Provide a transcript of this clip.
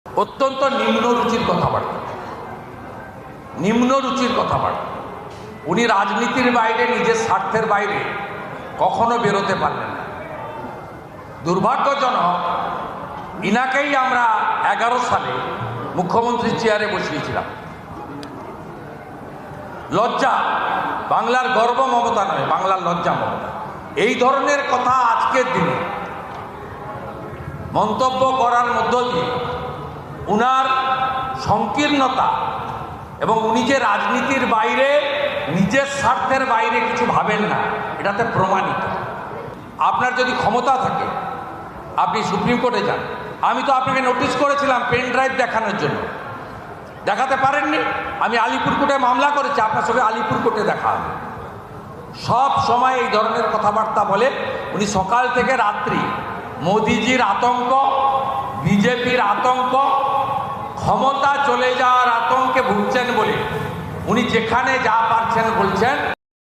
অত্যন্ত নিম্নরুচির কথাবার্তা, নিম্নরুচির কথাবার্তা। উনি রাজনীতির বাইরে, নিজের স্বার্থের বাইরে কখনো বেরোতে পারলেন না। দুর্ভাগ্যজনক, ইনাকেই আমরা 11 সালে মুখ্যমন্ত্রীর চেয়ারে বসিয়েছিলাম। লজ্জা, বাংলার গর্ব মমতা নয়, বাংলার লজ্জা মমতা। এই ধরনের কথা আজকের দিনে মন্তব্য করার মধ্য দিয়ে উনার সংকীর্ণতা এবং উনি যে রাজনীতির বাইরে, নিজের স্বার্থের বাইরে কিছু ভাবেন না, এটাতে প্রমাণিত। আপনার যদি ক্ষমতা থাকে আপনি সুপ্রিম কোর্টে যান। আমি তো আপনাকে নোটিশ করেছিলাম পেন ড্রাইভ দেখানোর জন্য, দেখাতে পারেননি। আমি আলিপুর কোর্টে মামলা করেছি, আপনার সঙ্গে আলিপুর কোর্টে দেখা হবে। সব সময় এই ধরনের কথাবার্তা বলে। উনি সকাল থেকে রাত্রি মোদিজির আতঙ্ক, বিজেপির আতঙ্ক, ক্ষমতা চলে যাওয়ার আতঙ্কে ভুগছেন বলে উনি যেখানে যা পারছেন বলছেন।